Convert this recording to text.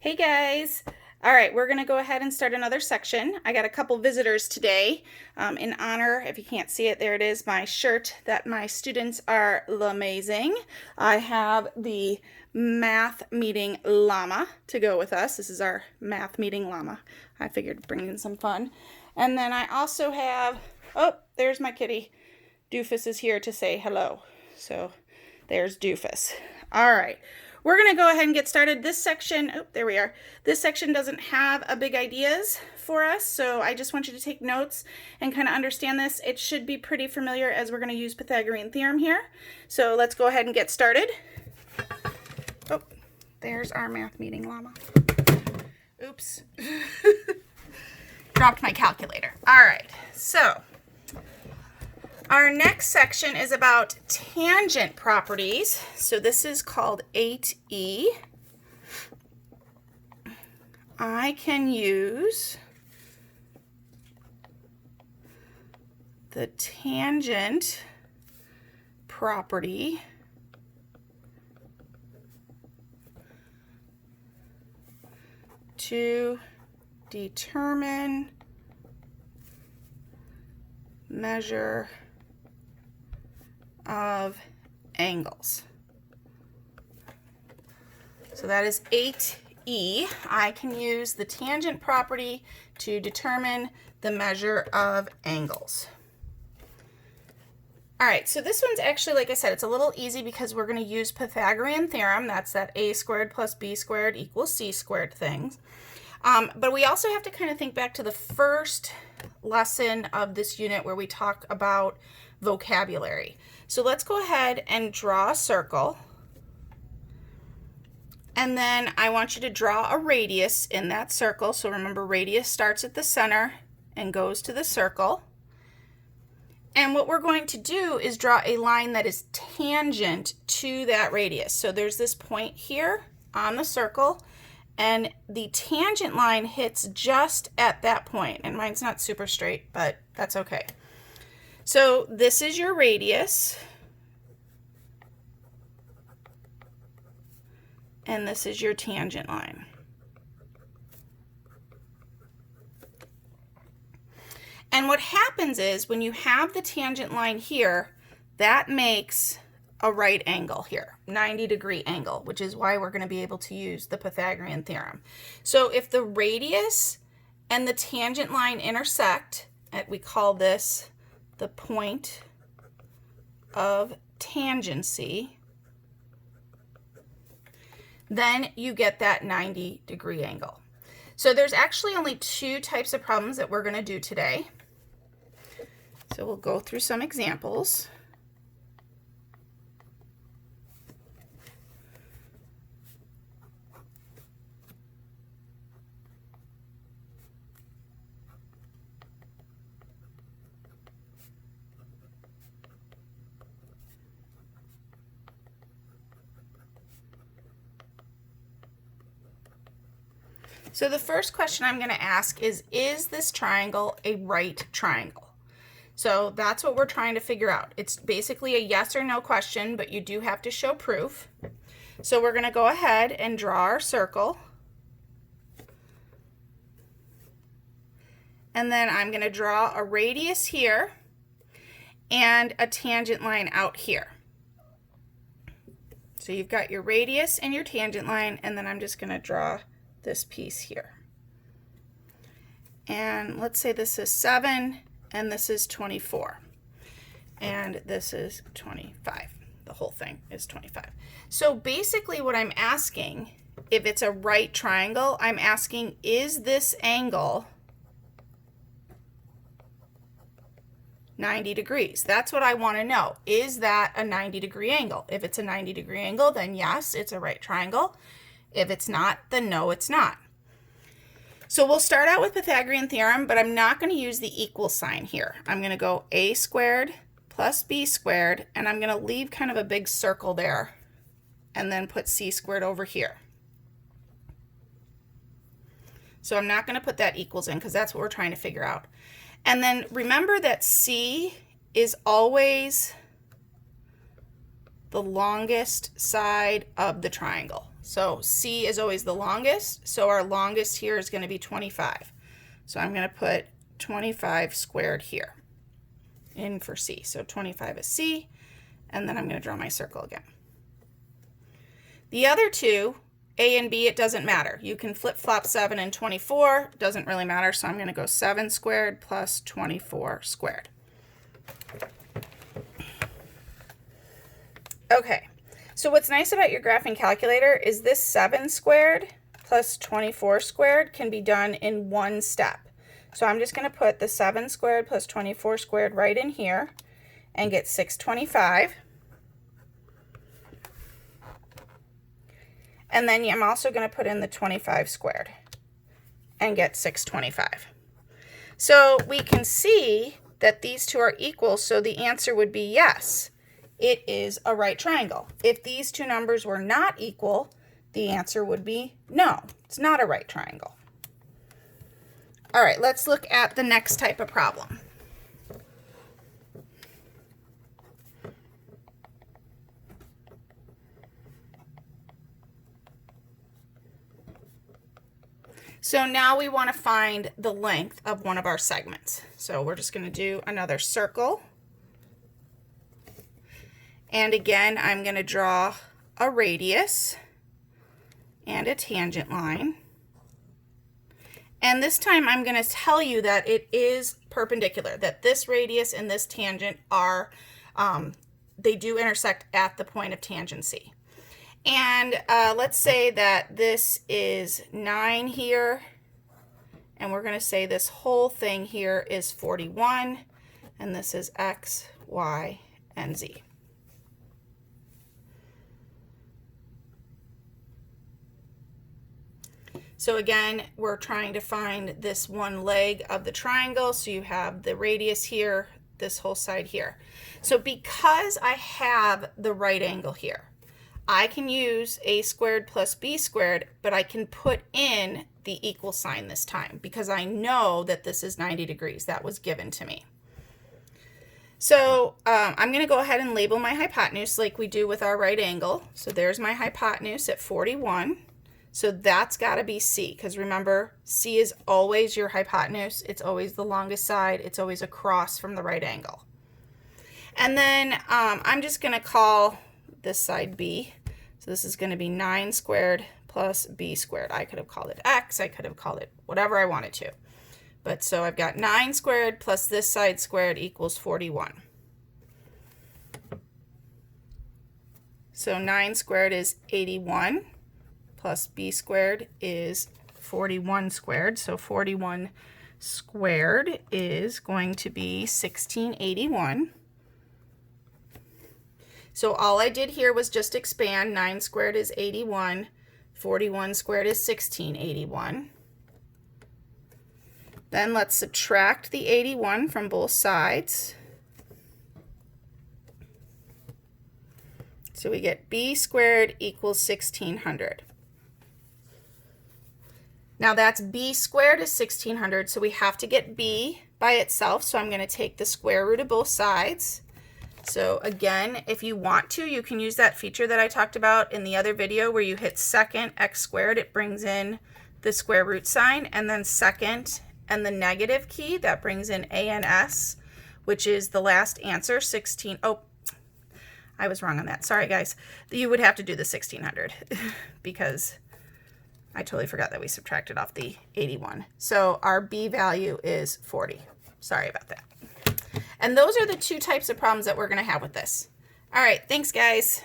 Hey guys! All right, we're going to go ahead and start another section. I got a couple visitors today in honor, if you can't see it, there it is, my shirt that my students are amazing. I have the math meeting llama to go with us. This is our math meeting llama. I figured bring in some fun. And then I also have, oh, there's my kitty. Doofus is here to say hello. So there's Doofus. All right. We're going to go ahead and get started. This section, oh, there we are. This section doesn't have a big ideas for us, so I just want you to take notes and kind of understand this. It should be pretty familiar as we're going to use Pythagorean theorem here. So let's go ahead and get started. Oh, there's our math meeting llama. Oops. Dropped my calculator. All right, so our next section is about tangent properties. So this is called 8E. I can use the tangent property to determine measure of angles. So that is 8E. I can use the tangent property to determine the measure of angles. All right, so this one's actually, like I said, it's a little easy because we're going to use Pythagorean theorem. That's that a squared plus b squared equals c squared things. But we also have to kind of think back to the first lesson of this unit where we talk about vocabulary. So let's go ahead and draw a circle. And then I want you to draw a radius in that circle. So remember, radius starts at the center and goes to the circle. And what we're going to do is draw a line that is tangent to that radius. So there's this point here on the circle, and the tangent line hits just at that point. And mine's not super straight, but that's okay. So this is your radius, and this is your tangent line. And what happens is when you have the tangent line here, that makes a right angle here, 90-degree angle, which is why we're going to be able to use the Pythagorean theorem. So if the radius and the tangent line intersect, we call this the point of tangency, then you get that 90-degree angle. So there's actually only two types of problems that we're going to do today. So we'll go through some examples. So the first question I'm going to ask is this triangle a right triangle? So that's what we're trying to figure out. It's basically a yes or no question, but you do have to show proof. So we're going to go ahead and draw our circle. And then I'm going to draw a radius here and a tangent line out here. So you've got your radius and your tangent line, and then I'm just going to draw this piece here. And let's say this is 7 and this is 24 and this is 25. The whole thing is 25. So basically what I'm asking, if it's a right triangle, I'm asking, is this angle 90 degrees? That's what I want to know. Is that a 90-degree angle? If it's a 90-degree angle, then yes, it's a right triangle. If it's not, then no, it's not. So we'll start out with Pythagorean theorem, but I'm not going to use the equal sign here. I'm going to go a squared plus b squared, and I'm going to leave kind of a big circle there and then put c squared over here. So I'm not going to put that equals in because that's what we're trying to figure out. And then remember that c is always the longest side of the triangle. So C is always the longest, so our longest here is going to be 25. So I'm going to put 25 squared here in for C. So 25 is C, and then I'm going to draw my circle again. The other two, A and B, it doesn't matter. You can flip-flop 7 and 24. Doesn't really matter, so I'm going to go 7 squared plus 24 squared. Okay, so what's nice about your graphing calculator is this 7 squared plus 24 squared can be done in one step. So I'm just going to put the 7 squared plus 24 squared right in here and get 625. And then I'm also going to put in the 25 squared and get 625. So we can see that these two are equal, so the answer would be yes, it is a right triangle. If these two numbers were not equal, the answer would be no, it's not a right triangle. All right, let's look at the next type of problem. So now we want to find the length of one of our segments. So we're just going to do another circle. And again, I'm going to draw a radius and a tangent line. And this time I'm going to tell you that it is perpendicular, that this radius and this tangent are, they do intersect at the point of tangency. And let's say that this is 9 here, and we're going to say this whole thing here is 41, and this is X, Y, and Z. So again, we're trying to find this one leg of the triangle. So you have the radius here, this whole side here. So because I have the right angle here, I can use a squared plus b squared, but I can put in the equal sign this time because I know that this is 90 degrees. That was given to me. So I'm going to go ahead and label my hypotenuse like we do with our right angle. So there's my hypotenuse at 41. So that's got to be C, because remember, C is always your hypotenuse. It's always the longest side. It's always across from the right angle. And then I'm just going to call this side B. So this is going to be 9 squared plus b squared. I could have called it X. I could have called it whatever I wanted to. But so I've got 9 squared plus this side squared equals 41. So 9 squared is 81. Plus b squared is 41 squared. So 41 squared is going to be 1681. So all I did here was just expand. 9 squared is 81. 41 squared is 1681. Then let's subtract the 81 from both sides. So we get b squared equals 1600. Now that's b squared is 1600, so we have to get b by itself. So I'm going to take the square root of both sides. So again, if you want to, you can use that feature that I talked about in the other video where you hit second x squared, it brings in the square root sign, and then second and the negative key, that brings in a and s, which is the last answer, 16. Oh, I was wrong on that. Sorry, guys. You would have to do the 1600 because I totally forgot that we subtracted off the 81. So our b value is 40. Sorry about that. And those are the two types of problems that we're going to have with this. All right, thanks, guys.